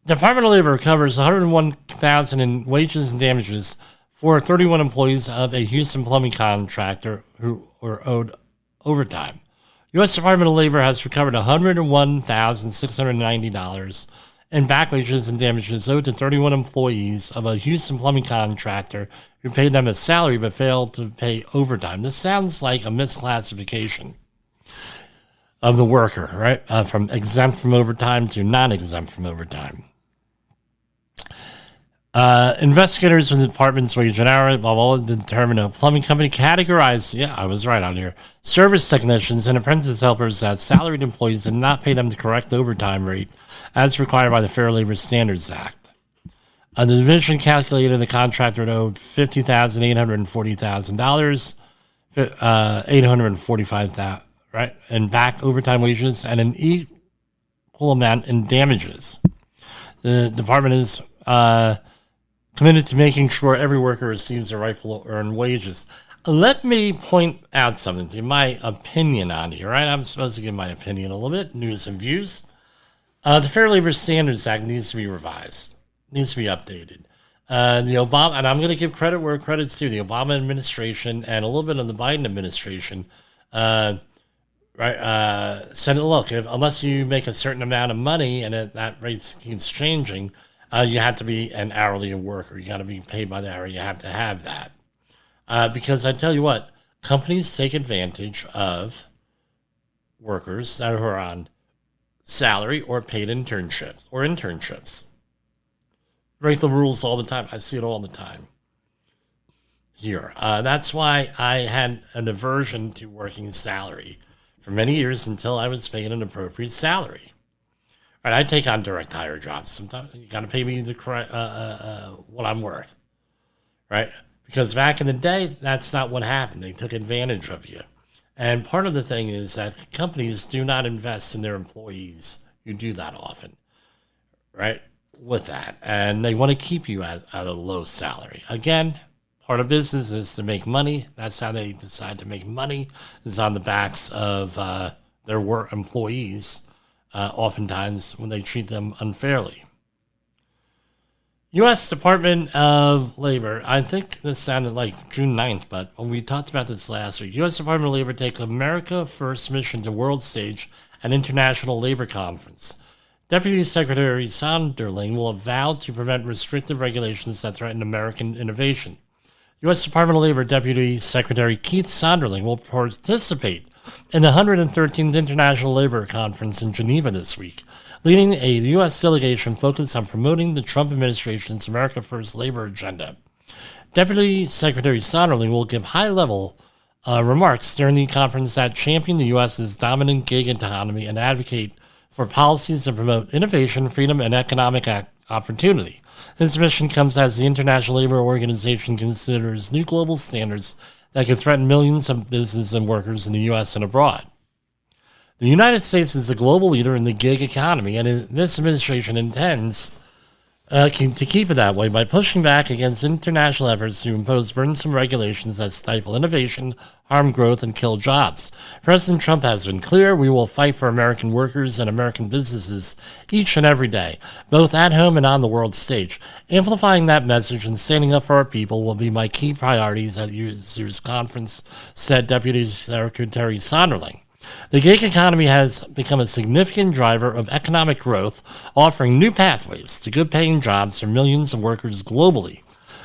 Department of Labor covers $101,000 in wages and damages for 31 employees of a Houston plumbing contractor who were owed overtime. U.S. Department of Labor has recovered $101,690 in back wages and damages owed to 31 employees of a Houston plumbing contractor who paid them a salary but failed to pay overtime. This sounds like a misclassification of the worker, right? From exempt from overtime to non-exempt from overtime. Investigators from the department's Wage and Hour determined a plumbing company categorized, I was right on here, service technicians and apprentice helpers as salaried employees and not pay them the correct overtime rate as required by the Fair Labor Standards Act. The division calculated the contractor owed $50,840,000, $845,000, right, in back overtime wages and an equal amount in damages. The department is committed to making sure every worker receives their rightful earned wages. Let me point out something to you, my opinion on here, right? I'm supposed to give my opinion a little bit, news and views. The Fair Labor Standards Act needs to be revised, needs to be updated. The Obama, and I'm going to give credit where credit's due, the Obama administration and a little bit of the Biden administration right? Said, look, unless you make a certain amount of money and that rate keeps changing, you have to be an hourly worker. You got to be paid by the hour. You have to have that. Because I tell you what, companies take advantage of workers that are on salary or paid internships. Break the rules all the time. I see it all the time here. That's why I had an aversion to working salary for many years until I was paid an appropriate salary. Right, I take on direct hire jobs. Sometimes you got to pay me what I'm worth, right? Because back in the day, that's not what happened. They took advantage of you. And part of the thing is that companies do not invest in their employees. You do that often, right? With that. And they want to keep you at a low salary. Again, part of business is to make money. That's how they decide to make money, is on the backs of their employees. Oftentimes when they treat them unfairly. U.S. Department of Labor, I think this sounded like June 9th, but we talked about this last week. U.S. Department of Labor take America First mission to world stage at International Labor Conference. Deputy Secretary Sonderling will have vowed to prevent restrictive regulations that threaten American innovation. U.S. Department of Labor Deputy Secretary Keith Sonderling will participate in the 113th International Labor Conference in Geneva this week, leading a U.S. delegation focused on promoting the Trump administration's America First labor agenda. Deputy Secretary Sonderling will give high-level remarks during the conference that champion the U.S.'s dominant gig economy and advocate for policies that promote innovation, freedom, and economic opportunity. His mission comes as the International Labor Organization considers new global standards that could threaten millions of business and workers in the U.S. and abroad. The United States is a global leader in the gig economy, and this administration intends to keep it that way by pushing back against international efforts to impose burdensome regulations that stifle innovation, harm growth, and kill jobs. President Trump has been clear: we will fight for American workers and American businesses each and every day, both at home and on the world stage. Amplifying that message and standing up for our people will be my key priorities at this year's conference, said Deputy Secretary Sonderling. The gig economy has become a significant driver of economic growth, offering new pathways to good-paying jobs for millions of workers globally.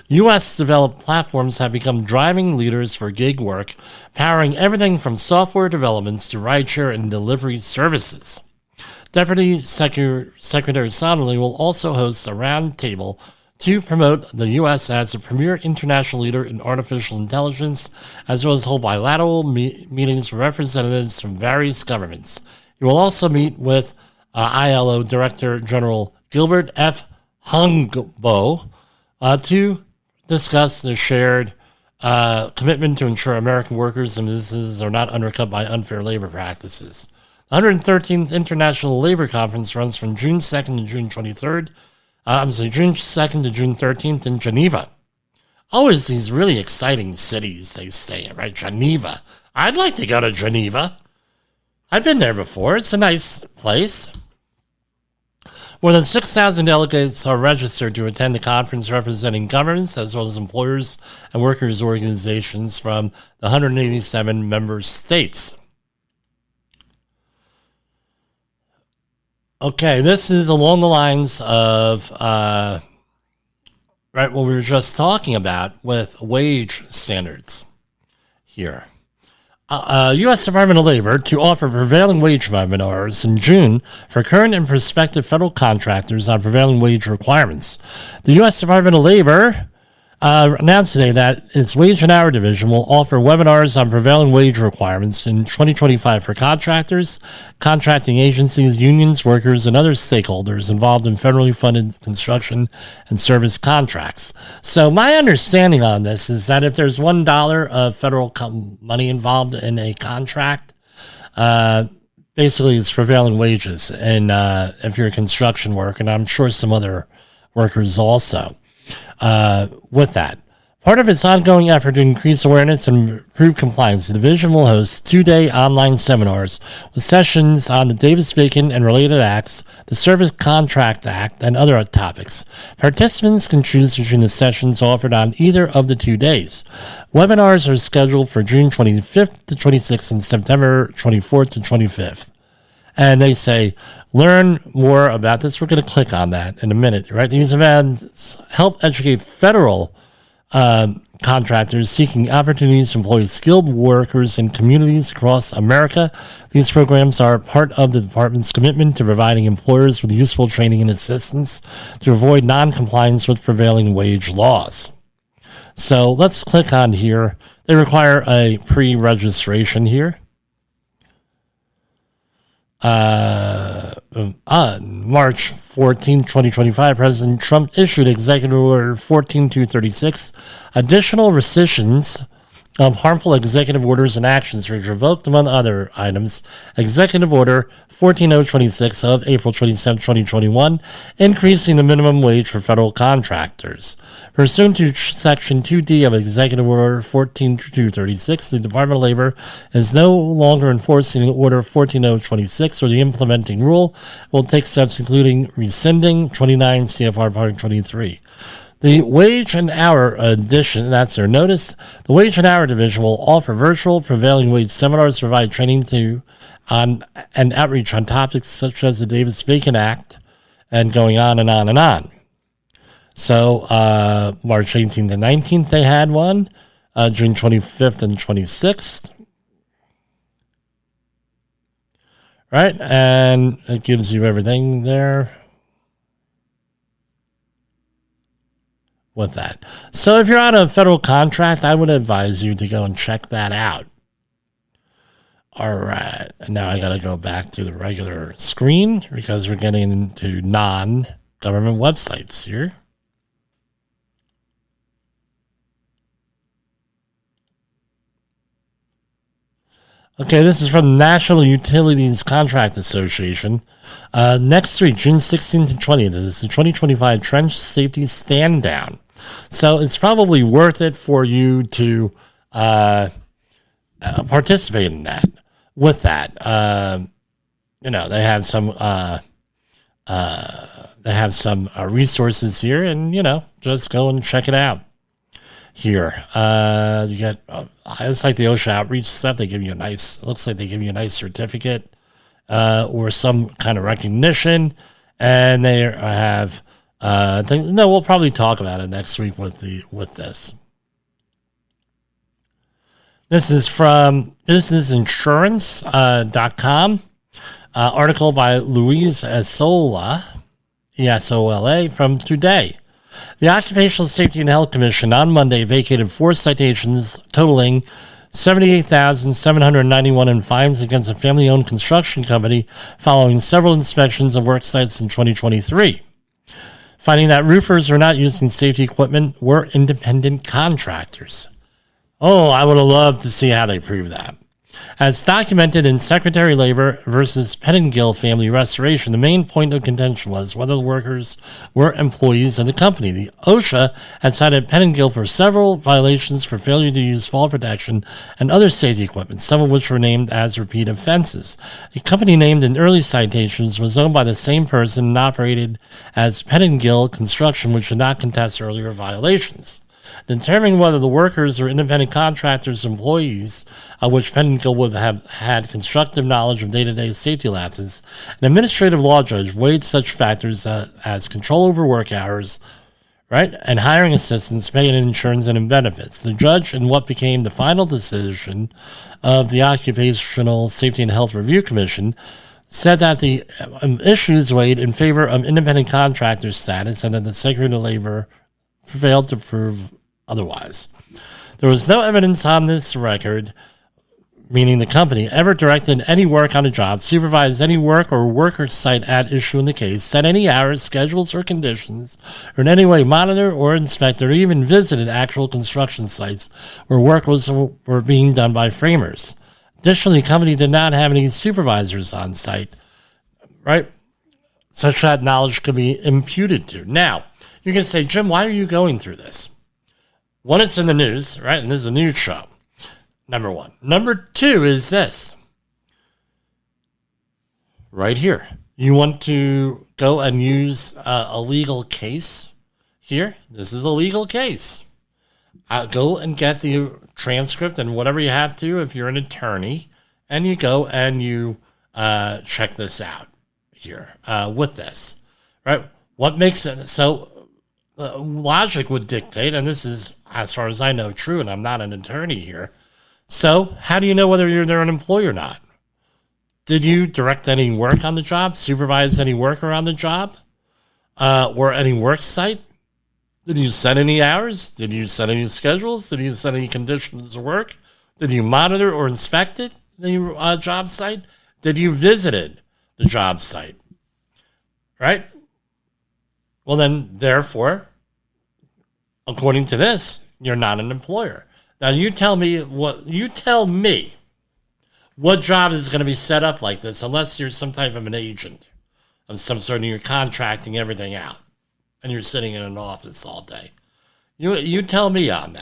U.S.-developed platforms have become driving leaders for gig work, powering everything from software developments to rideshare and delivery services. Deputy Secretary Sonderling will also host a roundtable to promote the U.S. as a premier international leader in artificial intelligence, as well as hold bilateral meetings with representatives from various governments. He will also meet with ILO Director General Gilbert F. Hungbo to discuss the shared commitment to ensure American workers and businesses are not undercut by unfair labor practices. The 113th International Labor Conference runs from June 2nd to June 23rd. June 2nd to June 13th in Geneva. Always these really exciting cities they stay in, right? Geneva. I'd like to go to Geneva. I've been there before. It's a nice place. More than 6,000 delegates are registered to attend the conference, representing governments as well as employers and workers' organizations from the 187 member states. Okay, this is along the lines of right what we were just talking about with wage standards here. U.S. Department of Labor to offer prevailing wage webinars in June for current and prospective federal contractors on prevailing wage requirements. The U.S. Department of Labor announced today that its Wage and Hour Division will offer webinars on prevailing wage requirements in 2025 for contractors, contracting agencies, unions, workers, and other stakeholders involved in federally funded construction and service contracts. So my understanding on this is that if there's $1 of federal money involved in a contract, basically it's prevailing wages. And if you're a construction worker, and I'm sure some other workers also, with that. Part of its ongoing effort to increase awareness and improve compliance, the division will host 2-day online seminars with sessions on the Davis-Bacon and related acts, the Service Contract Act, and other topics. Participants can choose between the sessions offered on either of the 2 days. Webinars are scheduled for June 25th to 26th and September 24th to 25th. And they say, learn more about this. We're going to click on that in a minute, right? These events help educate federal contractors seeking opportunities to employ skilled workers in communities across America. These programs are part of the department's commitment to providing employers with useful training and assistance to avoid non-compliance with prevailing wage laws. So let's click on here. They require a pre-registration here. On March 14, 2025, President Trump issued Executive Order 14236, additional rescissions of harmful executive orders and actions which revoked, among other items, Executive Order 14026 of April 27, 2021, increasing the minimum wage for federal contractors. Pursuant to Section 2D of Executive Order 14236, the Department of Labor is no longer enforcing Order 14026 or the implementing rule. Will take steps including rescinding 29 CFR Part 23. The Wage and Hour Edition, that's their notice. The Wage and Hour Division will offer virtual prevailing wage seminars, provide training and outreach on topics such as the Davis-Bacon Act, and going on and on and on. So March 18th and 19th they had one, June 25th and 26th. Right, and it gives you everything there with that. So if you're on a federal contract, I would advise you to go and check that out. All right, and now I got to go back to the regular screen because we're getting into non-government websites here. Okay, this is from the National Utilities Contract Association. Next week, June 16th and 20th, this is the 2025 Trench Safety Stand Down. So it's probably worth it for you to participate in that. With that, they have some resources here, and just go and check it out. Here, you get it's like the OSHA outreach stuff. They give you looks like they give you a nice certificate or some kind of recognition, and they have. We'll probably talk about it next week with this. This is from businessinsurance.com. Article by Louise Esola, E-S-O-L-A, from today. The Occupational Safety and Health Commission on Monday vacated 4 citations totaling $78,791 in fines against a family-owned construction company following several inspections of work sites in 2023. Finding that roofers are not using safety equipment were independent contractors. Oh, I would have loved to see how they prove that. As documented in Secretary of Labor versus Pettingill Family Restoration, the main point of contention was whether the workers were employees of the company. The OSHA had cited Pettingill for several violations for failure to use fall protection and other safety equipment, some of which were named as repeat offenses. The company named in early citations was owned by the same person and operated as Pettingill Construction, which did not contest earlier violations. Determining whether the workers or independent contractors' employees, of which Pettingill would have had constructive knowledge of day-to-day safety lapses, an administrative law judge weighed such factors as control over work hours, right, and hiring assistants, pay and insurance and benefits. The judge, in what became the final decision of the Occupational Safety and Health Review Commission, said that the issues weighed in favor of independent contractor status and that the Secretary of Labor failed to prove otherwise. There was no evidence on this record, meaning the company, ever directed any work on a job, supervised any work or worker site at issue in the case, set any hours, schedules, or conditions, or in any way monitored or inspected or even visited actual construction sites where work were being done by framers. Additionally, the company did not have any supervisors on site, right? Such that knowledge could be imputed to. Now, you can say, Jim, why are you going through this? One, it's in the news, right? And this is a news show. Number one. Number two is this. Right here. You want to go and use a legal case here? This is a legal case. Go and get the transcript and whatever you have to if you're an attorney, and you go and you check this out here with this, right? What makes it so? Logic would dictate, and this is, as far as I know, true, and I'm not an attorney here. So how do you know whether they're an employee or not? Did you direct any work on the job, supervise any work around the job, or any work site? Did you set any hours? Did you set any schedules? Did you set any conditions of work? Did you monitor or inspect it, the job site? Did you visit the job site? Right? Well, then, therefore, according to this, you're not an employer. Now, you tell me what job is going to be set up like this, unless you're some type of an agent of some sort, and you're contracting everything out, and you're sitting in an office all day. You tell me on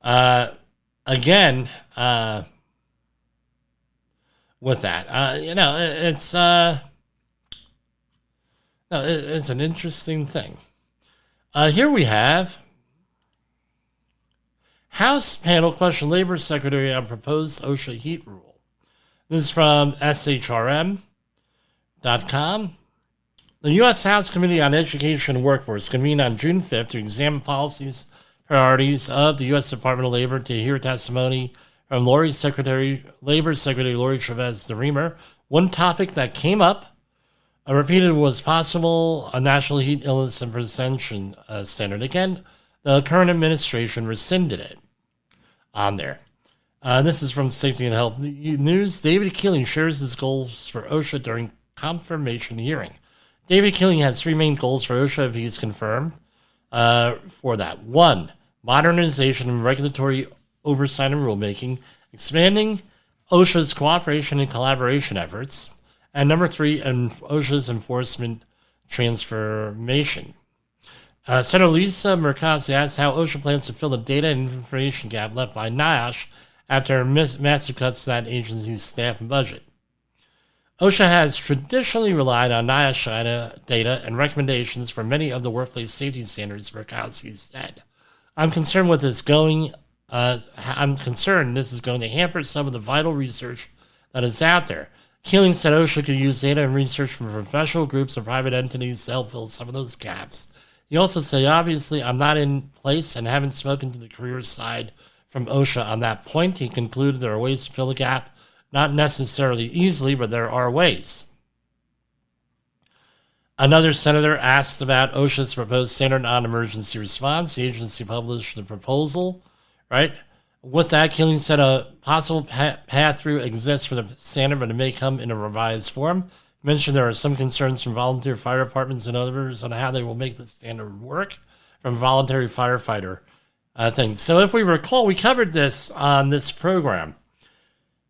that. Again, with that, it's an interesting thing. Here we have House panel question Labor Secretary on proposed OSHA heat rule. This is from SHRM.com. The U.S. House Committee on Education and Workforce convened on June 5th to examine policies priorities of the U.S. Department of Labor to hear testimony from Labor Secretary Lori Chavez-DeRemer. One topic that came up repeated was possible a national heat illness and prevention standard. Again, the current administration rescinded it on there. This is from Safety and Health News. David Keeling shares his goals for OSHA during confirmation hearing. David Keeling has three main goals for OSHA if he's confirmed for that. 1, modernization and regulatory oversight and rulemaking, expanding OSHA's cooperation and collaboration efforts, and number 3, OSHA's enforcement transformation. Senator Lisa Murkowski asked how OSHA plans to fill the data and information gap left by NIOSH after massive cuts to that agency's staff and budget. OSHA has traditionally relied on NIOSH data and recommendations for many of the workplace safety standards, Murkowski said. I'm concerned this is going to hamper some of the vital research that is out there. Keeling said OSHA could use data and research from professional groups and private entities to help fill some of those gaps. He also said, obviously, I'm not in place and haven't spoken to the career side from OSHA on that point. He concluded there are ways to fill the gap, not necessarily easily, but there are ways. Another senator asked about OSHA's proposed standard on emergency response. The agency published the proposal, right? With that, Keeling said a possible path through exists for the standard, but it may come in a revised form. He mentioned there are some concerns from volunteer fire departments and others on how they will make the standard work from voluntary firefighter things. So if we recall, we covered this on this program.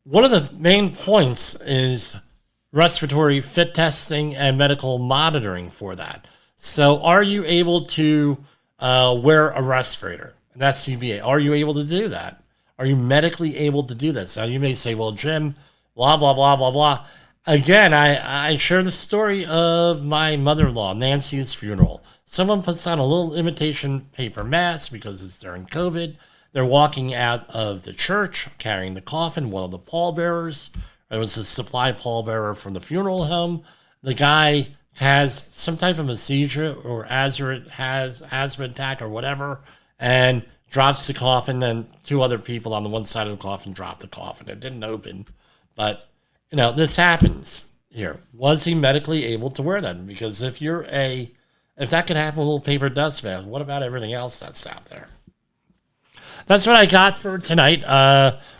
One of the main points is respiratory fit testing and medical monitoring for that. So are you able to wear a respirator? That's CVA. Are you able to do that? Are you medically able to do this? Now, you may say, well, Jim, blah, blah, blah, blah, blah. Again, I share the story of my mother-in-law, Nancy's funeral. Someone puts on a little imitation paper mask because it's during COVID. They're walking out of the church, carrying the coffin, one of the pallbearers. It was a supply pallbearer from the funeral home. The guy has some type of a seizure or asthma attack or whatever, and drops the coffin, and 2 other people on the one side of the coffin dropped the coffin. It didn't open, but, this happens here. Was he medically able to wear that? Because if that could happen with a little paper dust mask, what about everything else that's out there? That's what I got for tonight.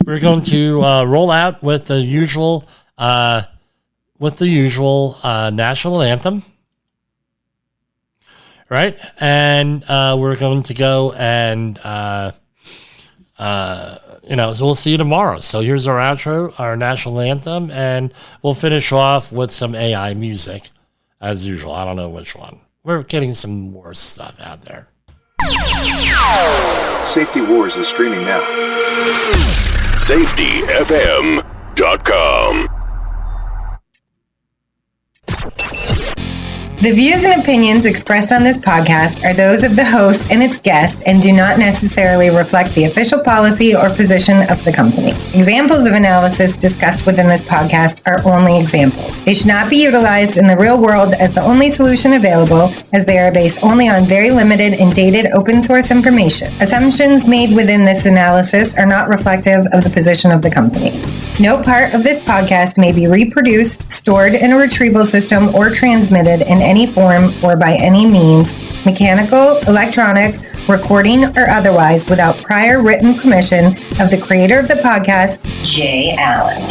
We're going to roll out with the usual national anthem, right? And we're going to go and so we'll see you tomorrow. So here's our outro, our national anthem, and we'll finish off with some AI music as usual. I don't know which one. We're getting some more stuff out there. Safety Wars is streaming now. SafetyFM.com. The views and opinions expressed on this podcast are those of the host and its guest and do not necessarily reflect the official policy or position of the company. Examples of analysis discussed within this podcast are only examples. They should not be utilized in the real world as the only solution available, as they are based only on very limited and dated open source information. Assumptions made within this analysis are not reflective of the position of the company. No part of this podcast may be reproduced, stored in a retrieval system, or transmitted in any form or by any means, mechanical, electronic, recording, or otherwise, without prior written permission of the creator of the podcast, Jay Allen.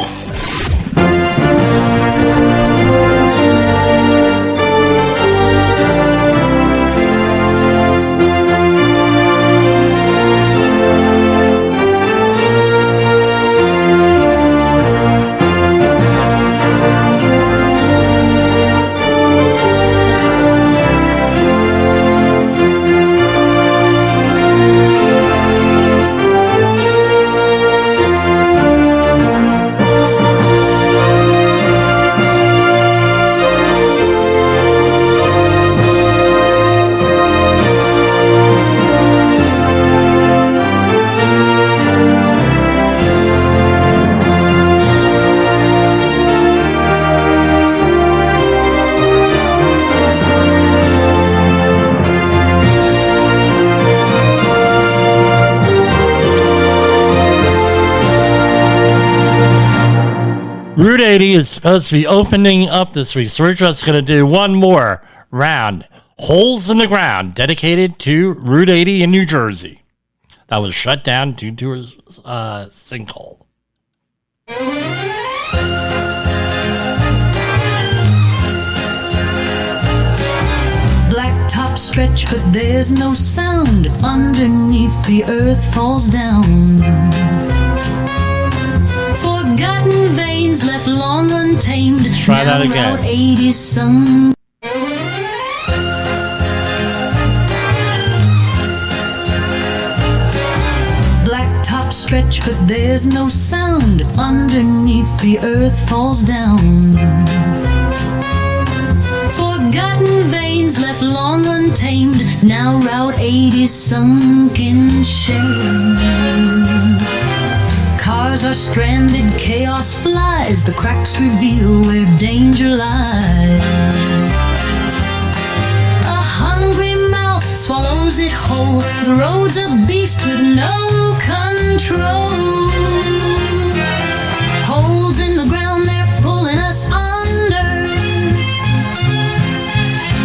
Route 80 is supposed to be opening up this week, so we're just going to do one more round. Holes in the ground, dedicated to Route 80 in New Jersey. That was shut down due to a sinkhole. Blacktop stretch, but there's no sound. Underneath the earth falls down. Forgotten veins left long untamed. Try that again. Route 80 sun. Blacktop stretch, but there's no sound. Underneath the earth falls down. Forgotten veins left long untamed. Now Route 80 sunk in shame. Cars are stranded, chaos flies. The cracks reveal where danger lies. A hungry mouth swallows it whole. The road's a beast with no control. Holes in the ground, they're pulling us under.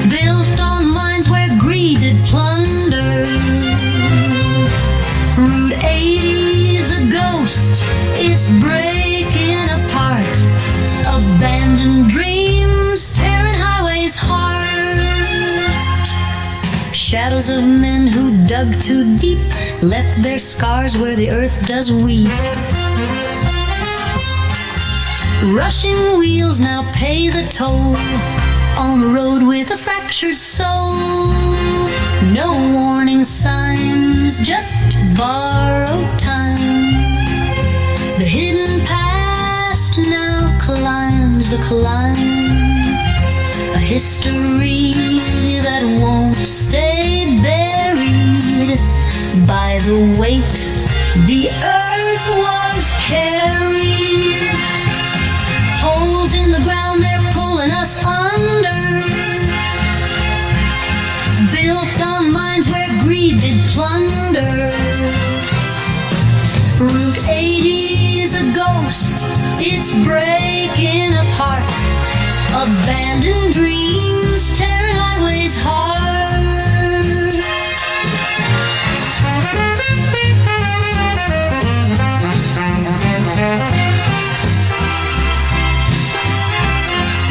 Built on mines where greed did plunder. Route 80's a ghost, it's breaking apart. Abandoned dreams, tearing highways heart. Shadows of men who dug too deep left their scars where the earth does weep. Rushing wheels now pay the toll on a road with a fractured soul. No warning signs, just borrowed time. The hidden past now climbs the climb. A history that won't stay buried by the weight the earth was carried. Holes in the ground, they're pulling us under. Built on mines where greed did plunder. Route 80's a ghost, it's breaking apart. Abandoned dreams, tearing highways hard.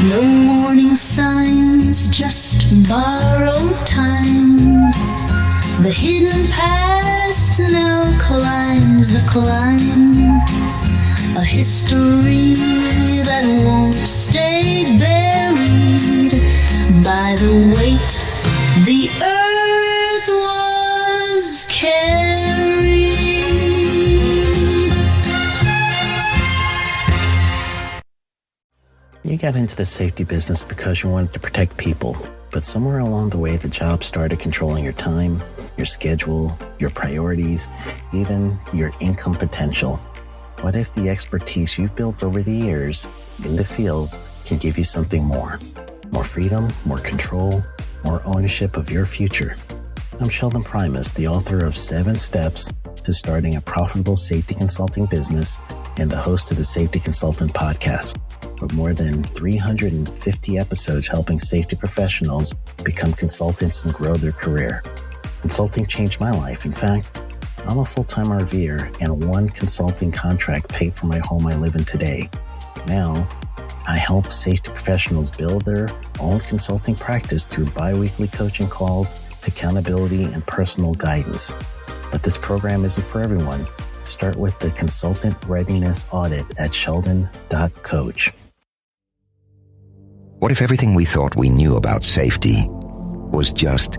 No warning signs, just borrowed time. The hidden past now climbs the climb. A history that won't stay buried by the weight the earth was carried. You got into the safety business because you wanted to protect people, but somewhere along the way, the job started controlling your time, your schedule, your priorities, even your income potential. What if the expertise you've built over the years in the field can give you something more? More freedom, more control, more ownership of your future. I'm Sheldon Primus, the author of 7 Steps to Starting a Profitable Safety Consulting Business and the host of the Safety Consultant Podcast, with more than 350 episodes helping safety professionals become consultants and grow their career. Consulting changed my life. In fact, I'm a full-time RVer, and one consulting contract paid for my home I live in today. Now, I help safety professionals build their own consulting practice through bi-weekly coaching calls, accountability, and personal guidance. But this program isn't for everyone. Start with the Consultant Readiness Audit at sheldon.coach. What if everything we thought we knew about safety was just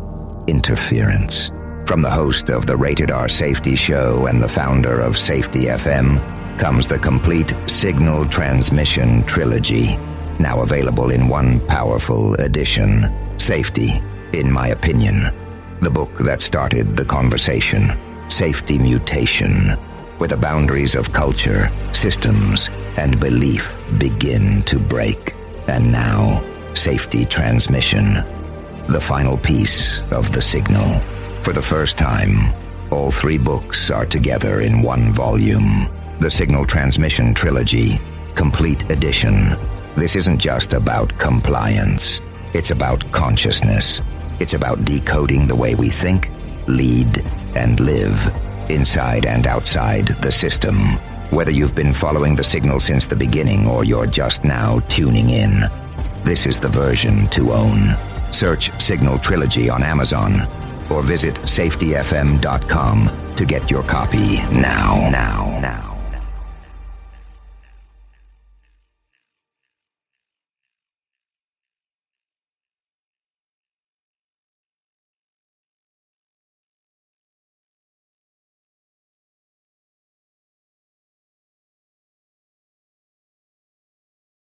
interference? From the host of the Rated R Safety Show and the founder of Safety FM comes the complete signal transmission trilogy, now available in one powerful edition. Safety, in my opinion, the book that started the conversation. Safety Mutation, where the boundaries of culture, systems, and belief begin to break. And now, Safety Transmission, the final piece of the signal. For the first time, all 3 books are together in one volume. The Signal Transmission Trilogy, Complete Edition. This isn't just about compliance. It's about consciousness. It's about decoding the way we think, lead, and live, inside and outside the system. Whether you've been following the signal since the beginning or you're just now tuning in, this is the version to own. Search Signal Trilogy on Amazon or visit safetyfm.com to get your copy now.